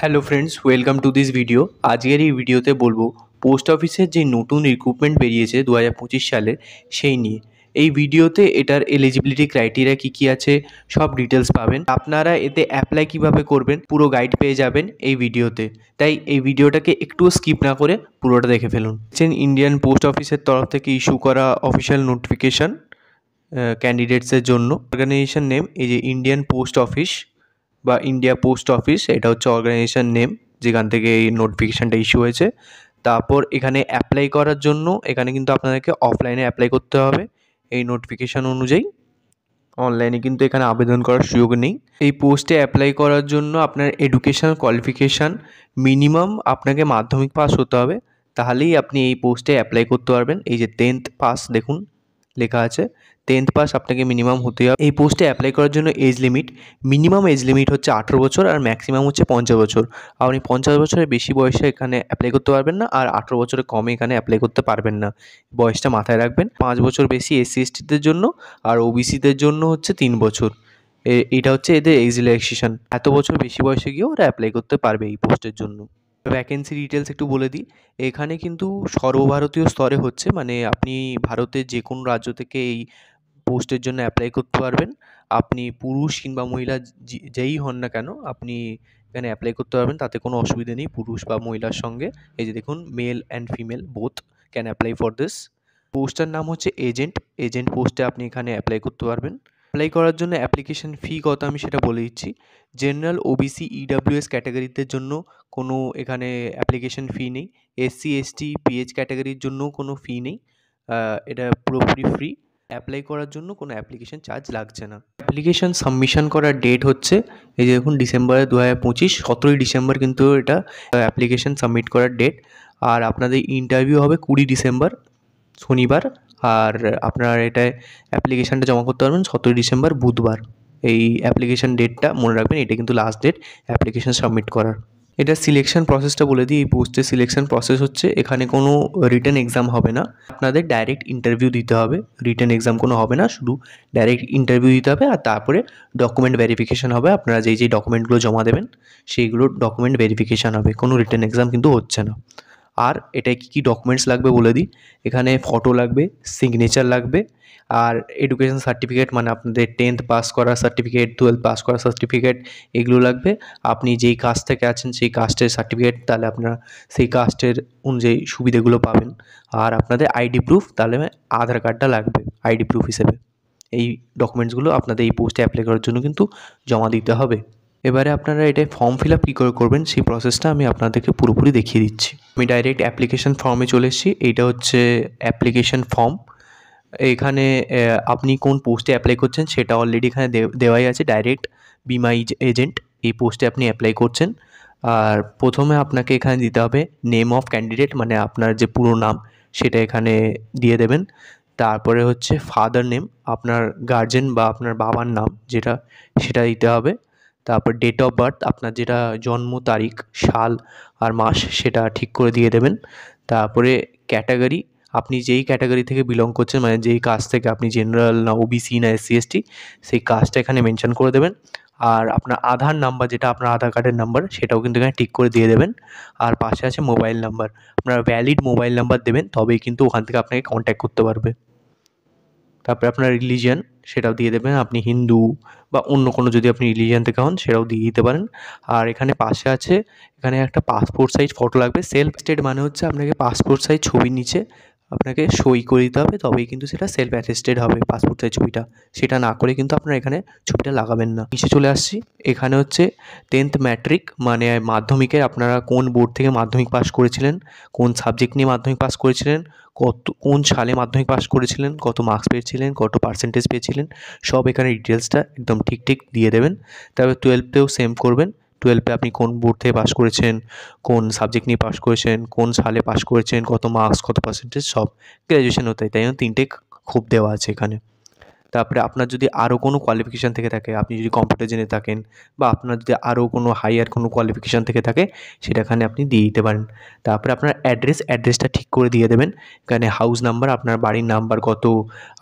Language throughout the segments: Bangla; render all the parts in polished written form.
Hello friends, welcome to this video. আজকের এই ভিডিওতে বলবো পোস্ট অফিসের যে নতুন রিক্রুটমেন্ট বেরিয়েছে 2025 সালের সেই নিয়ে। এই ভিডিওতে এটার এলিজিবিলিটি ক্রাইটেরিয়া কী কী আছে সব ডিটেলস পাবেন। আপনারা এতে অ্যাপ্লাই কিভাবে করবেন পুরো গাইড পেয়ে যাবেন এই ভিডিওতে। তাই এই ভিডিওটাকে একটুও স্কিপ না করে পুরোটা দেখে ফেলুন। ইন্ডিয়ান পোস্ট অফিসের তরফ থেকে ইস্যু করা অফিসিয়াল নোটিফিকেশান ক্যান্ডিডেটসের জন্য। অর্গানাইজেশন নেম এই যে ইন্ডিয়ান পোস্ট অফিস বা ইন্ডিয়া পোস্ট অফিস, এটা হচ্ছে অর্গানাইজেশন নেম যেখান থেকে এই নোটিফিকেশানটা ইস্যু হয়েছে। তারপর এখানে অ্যাপ্লাই করার জন্য এখানে কিন্তু আপনাদেরকে অফলাইনে অ্যাপ্লাই করতে হবে এই নোটিফিকেশান অনুযায়ী। অনলাইনে কিন্তু এখানে আবেদন করার সুযোগ নেই। এই পোস্টে অ্যাপ্লাই করার জন্য আপনার এডুকেশান কোয়ালিফিকেশান মিনিমাম আপনাকে মাধ্যমিক পাস হতে হবে, তাহলেই আপনি এই পোস্টে অ্যাপ্লাই করতে পারবেন। এই যে 10th পাস দেখুন লেখা আছে, 10th পাস আপনাকে মিনিমাম হতে হবে। এই পোস্টে অ্যাপ্লাই করার জন্য age limit, minimum age limit হচ্ছে 18 বছর আর ম্যাক্সিমাম হচ্ছে 50 বছর। আপনি 50 বছরের বেশি বয়সে এখানে অ্যাপ্লাই করতে পারবেন না, আর 18 বছরের কমে এখানে অ্যাপ্লাই করতে পারবেন না। বয়সটা মাথায় রাখবেন। 5 বছর বেশি এসসি এসটিদের জন্য, আর ওবিসিদের জন্য হচ্ছে 3 বছর। এটা হচ্ছে এদের এজ রিল্যাক্সেশন। এত বছর বেশি বয়সে গিয়েও ওরা অ্যাপ্লাই করতে পারবে এই পোস্টের জন্য। ভ্যাকেন্সি ডিটেলস একটু বলে দিই। এখানে কিন্তু সর্বভারতীয় স্তরে হচ্ছে, মানে আপনি ভারতের যে কোনো রাজ্য থেকে এই পোস্টের জন্য অ্যাপ্লাই করতে পারবেন। আপনি পুরুষ কিংবা মহিলা যেই হন না কেন আপনি এখানে অ্যাপ্লাই করতে পারবেন, তাতে কোনো অসুবিধা নেই পুরুষ বা মহিলার সঙ্গে। এই যে দেখুন, male and female both can apply for this. পোস্টটার নাম হচ্ছে এজেন্ট। এজেন্ট পোস্টে আপনি এখানে অ্যাপ্লাই করতে পারবেন। অ্যাপ্লাই করার জন্য অ্যাপ্লিকেশন ফি কত আমি সেটা বলে দিচ্ছি। জেনারেল, ওবিসি, ইডাব্লিউএস ক্যাটাগরিদের জন্য কোনো এখানে অ্যাপ্লিকেশন ফি নেই। এসসি এসটি পিএইচ ক্যাটাগরির জন্যও কোনো ফি নেই। এটা পুরোপুরি ফ্রি। অ্যাপ্লাই করার জন্য কোনো অ্যাপ্লিকেশন চার্জ লাগছে না। অ্যাপ্লিকেশন সাবমিশন করার ডেট হচ্ছে এই যে দেখুন ডিসেম্বর 2025, 17ই ডিসেম্বর কিন্তু এটা অ্যাপ্লিকেশন সাবমিট করার ডেট। আর আপনাদের ইন্টারভিউ হবে 20 ডিসেম্বর শনিবার। আর আপনার এটায় অ্যাপ্লিকেশানটা জমা করতে পারবেন 17ই ডিসেম্বর বুধবার। এই অ্যাপ্লিকেশান ডেটটা মনে রাখবেন, এটা কিন্তু লাস্ট ডেট অ্যাপ্লিকেশান সাবমিট করার। এটা সিলেকশন প্রসেসটা বলে দিই। এই পোস্টের সিলেকশন প্রসেস হচ্ছে এখানে কোনো রিটেন এক্সাম হবে না, আপনাদের ডাইরেক্ট ইন্টারভিউ দিতে হবে। রিটেন এক্সাম কোনো হবে না, শুধু ডাইরেক্ট ইন্টারভিউ দিতে হবে। আর তারপরে ডকুমেন্ট ভেরিফিকেশান হবে। আপনারা যেই ডকুমেন্টগুলো জমা দেবেন সেইগুলোর ডকুমেন্ট ভেরিফিকেশান হবে। কোনো রিটেন এক্সাম কিন্তু হচ্ছে না। আর এটায় কী কী ডকুমেন্টস লাগবে বলে দিই। এখানে ফটো লাগবে, সিগনেচার লাগবে, আর এডুকেশন সার্টিফিকেট, মানে আপনাদের 10th পাস করা সার্টিফিকেট, 12th পাস করা সার্টিফিকেট, এগুলো লাগবে। আপনি যেই কাস্ট থেকে আছেন সেই কাস্টের সার্টিফিকেট, তাহলে আপনারা সেই কাস্টের অনুযায়ী সুবিধেগুলো পাবেন। আর আপনাদের আইডি প্রুফ, তাহলে আধার কার্ডটা লাগবে আইডি প্রুফ হিসেবে। এই ডকুমেন্টসগুলো আপনাদের এই পোস্টে অ্যাপ্লাই করার জন্য কিন্তু জমা দিতে হবে। এবারে আপনারা এটায় ফর্ম ফিল আপ কী করে করবেন সেই প্রসেসটা আমি আপনাদেরকে পুরোপুরি দেখিয়ে দিচ্ছি। আমি ডাইরেক্ট অ্যাপ্লিকেশন ফর্মে চলে এসেছি। এইটা হচ্ছে অ্যাপ্লিকেশন ফর্ম। এখানে আপনি কোন পোস্টে অ্যাপ্লাই করছেন সেটা অলরেডি এখানে দেওয়াই আছে। ডাইরেক্ট বি মাই এজেন্ট এই পোস্টে আপনি অ্যাপ্লাই করছেন। আর প্রথমে আপনাকে এখানে দিতে হবে নেম অফ ক্যান্ডিডেট, মানে আপনার যে পুরো নাম সেটা এখানে দিয়ে দেবেন। তারপরে হচ্ছে ফাদার নেম, আপনার গার্জেন বা আপনার বাবার নাম যেটা, সেটা দিতে হবে। তারপর ডেট অফ বার্থ, আপনার যেটা জন্ম তারিখ, সাল আর মাস সেটা ঠিক করে দিয়ে দেবেন। তারপরে ক্যাটাগরি, আপনি যেই ক্যাটাগরি থেকে বিলং করছেন, মানে যেই কাস্ট থেকে, আপনি জেনারেল না ওবিসি না এসসি এসটি, সেই কাস্টটা এখানে মেনশন করে দেবেন। আর আপনার আধার নাম্বার, যেটা আপনার আধার কার্ডের নাম্বার, সেটাও কিন্তু এখানে ঠিক করে দিয়ে দেবেন। আর পাশে আছে মোবাইল নাম্বার, আপনার ভ্যালিড মোবাইল নাম্বার দেবেন, তবেই কিন্তু ওখান থেকে আপনাকে কন্ট্যাক্ট করতে পারবে। তারপরে আপনার রিলিজিয়ান সেটাও দিয়ে দেবেন, আপনি হিন্দু বা অন্য কোনো যদি আপনি রিলিজিয়ান থেকে হন সেটাও দিয়ে দিতে পারেন। আর এখানে পাশে আছে, এখানে একটা পাসপোর্ট সাইজ ফটো লাগবে। সেলফ অ্যাটেস্টেড মানে হচ্ছে আপনাকে পাসপোর্ট সাইজ ছবির নিচে আপনাকে সই করে দিতে হবে, তবেই কিন্তু সেটা সেলফ অ্যাটেস্টেড হবে পাসপোর্ট সাইজ ছবিটা। সেটা না করে কিন্তু আপনারা এখানে ছবিটা লাগাবেন না। নিচে চলে আসছি, এখানে হচ্ছে 10th ম্যাট্রিক, মানে মাধ্যমিকের আপনারা কোন বোর্ড থেকে মাধ্যমিক পাস করেছিলেন, কোন সাবজেক্ট নিয়ে মাধ্যমিক পাস করেছিলেন, কোন সালে মাধ্যমিক পাস করেছিলেন, কত মার্কস পেয়েছিলেন, কত পার্সেন্টেজ পেয়েছিলেন, সব এখানে ডিটেলসটা একদম ঠিক ঠিক দিয়ে দেবেন। তারপর 12তেও সেম করবেন। 12তে আপনি কোন বোর্ড থেকে পাস করেছেন, কোন সাবজেক্ট নিয়ে পাস করেছেন, কোন সালে পাস করেছেন, কত মার্কস, কত পার্সেন্টেজ, সব গ্র্যাজুয়েশন হতে তাই জন্য 3টে খুব দেওয়া আছে এখানে। তারপরে আপনার যদি আরও কোনো কোয়ালিফিকেশান থেকে থাকে, আপনি যদি কম্পিউটার জেনে থাকেন বা আপনার যদি আরও কোনো হাইয়ার কোনো কোয়ালিফিকেশান থেকে থাকে, সেটা এখানে আপনি দিয়ে দিতে পারেন। তারপরে আপনার অ্যাড্রেসটা ঠিক করে দিয়ে দেবেন। এখানে হাউস নাম্বার, আপনার বাড়ির নাম্বার কত,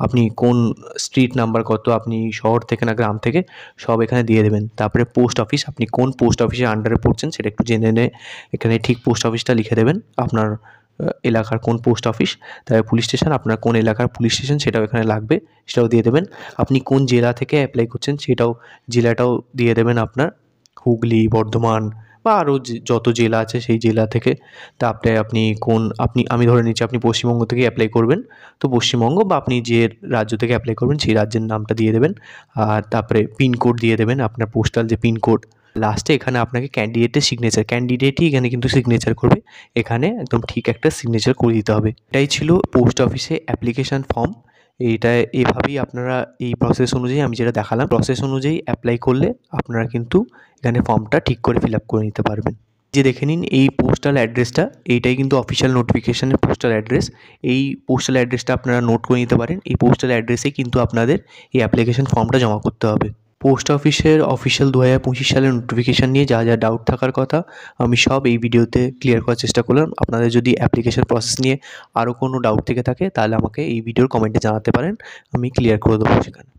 আপনি কোন স্ট্রিট নাম্বার কত, আপনি শহর থেকে না গ্রাম থেকে, সব এখানে দিয়ে দেবেন। তারপরে পোস্ট অফিস, আপনি কোন পোস্ট অফিসের আন্ডারে পড়ছেন সেটা একটু জেনে নিয়ে এখানে ঠিক পোস্ট অফিসটা লিখে দেবেন, আপনার এলাকার কোন পোস্ট অফিস। তারপরে পুলিশ স্টেশন, আপনার কোন এলাকার পুলিশ স্টেশন সেটাও এখানে লাগবে, সেটাও দিয়ে দেবেন। আপনি কোন জেলা থেকে অ্যাপ্লাই করছেন সেটাও, জেলাটাও দিয়ে দেবেন আপনার, হুগলি, বর্ধমান বা আরও যত জেলা আছে সেই জেলা থেকে। তারপরে আমি ধরে নিচ্ছি আপনি পশ্চিমবঙ্গ থেকে অ্যাপ্লাই করবেন, তো পশ্চিমবঙ্গ বা আপনি যে রাজ্য থেকে অ্যাপ্লাই করবেন সেই রাজ্যের নামটা দিয়ে দেবেন। আর তারপরে পিনকোড দিয়ে দেবেন, আপনার পোস্টাল যে পিনকোড। লাস্টে এখানে আপনাকে ক্যান্ডিডেটই এখানে কিন্তু সিগনেচার করবে, এখানে একদম ঠিক একটা সিগনেচার করে দিতে হবে। এটাই ছিল পোস্ট অফিসে অ্যাপ্লিকেশান ফর্ম। এইটা এভাবেই আপনারা এই প্রসেস অনুযায়ী, আমি যেটা দেখালাম প্রসেস অনুযায়ী অ্যাপ্লাই করলে আপনারা কিন্তু এখানে ফর্মটা ঠিক করে ফিল আপ করে নিতে পারবেন। যে দেখে নিন এই পোস্টাল অ্যাড্রেসটা, এইটাই কিন্তু অফিসিয়াল নোটিফিকেশানের পোস্টাল অ্যাড্রেস। এই পোস্টাল অ্যাড্রেসটা আপনারা নোট করে নিতে পারেন। এই পোস্টাল অ্যাড্রেসেই কিন্তু আপনাদের এই অ্যাপ্লিকেশান ফর্মটা জমা করতে হবে। পোস্ট অফিসের অফিসিয়াল 2025 সালের নোটিফিকেশান নিয়ে যা যা ডাউট থাকার কথা আমি সব এই ভিডিওতে ক্লিয়ার করার চেষ্টা করলাম। আপনাদের যদি অ্যাপ্লিকেশান প্রসেস নিয়ে আরও কোনো ডাউট থেকে থাকে তাহলে আমাকে এই ভিডিওর কমেন্টে জানাতে পারেন, আমি ক্লিয়ার করে দেবো সেখানে।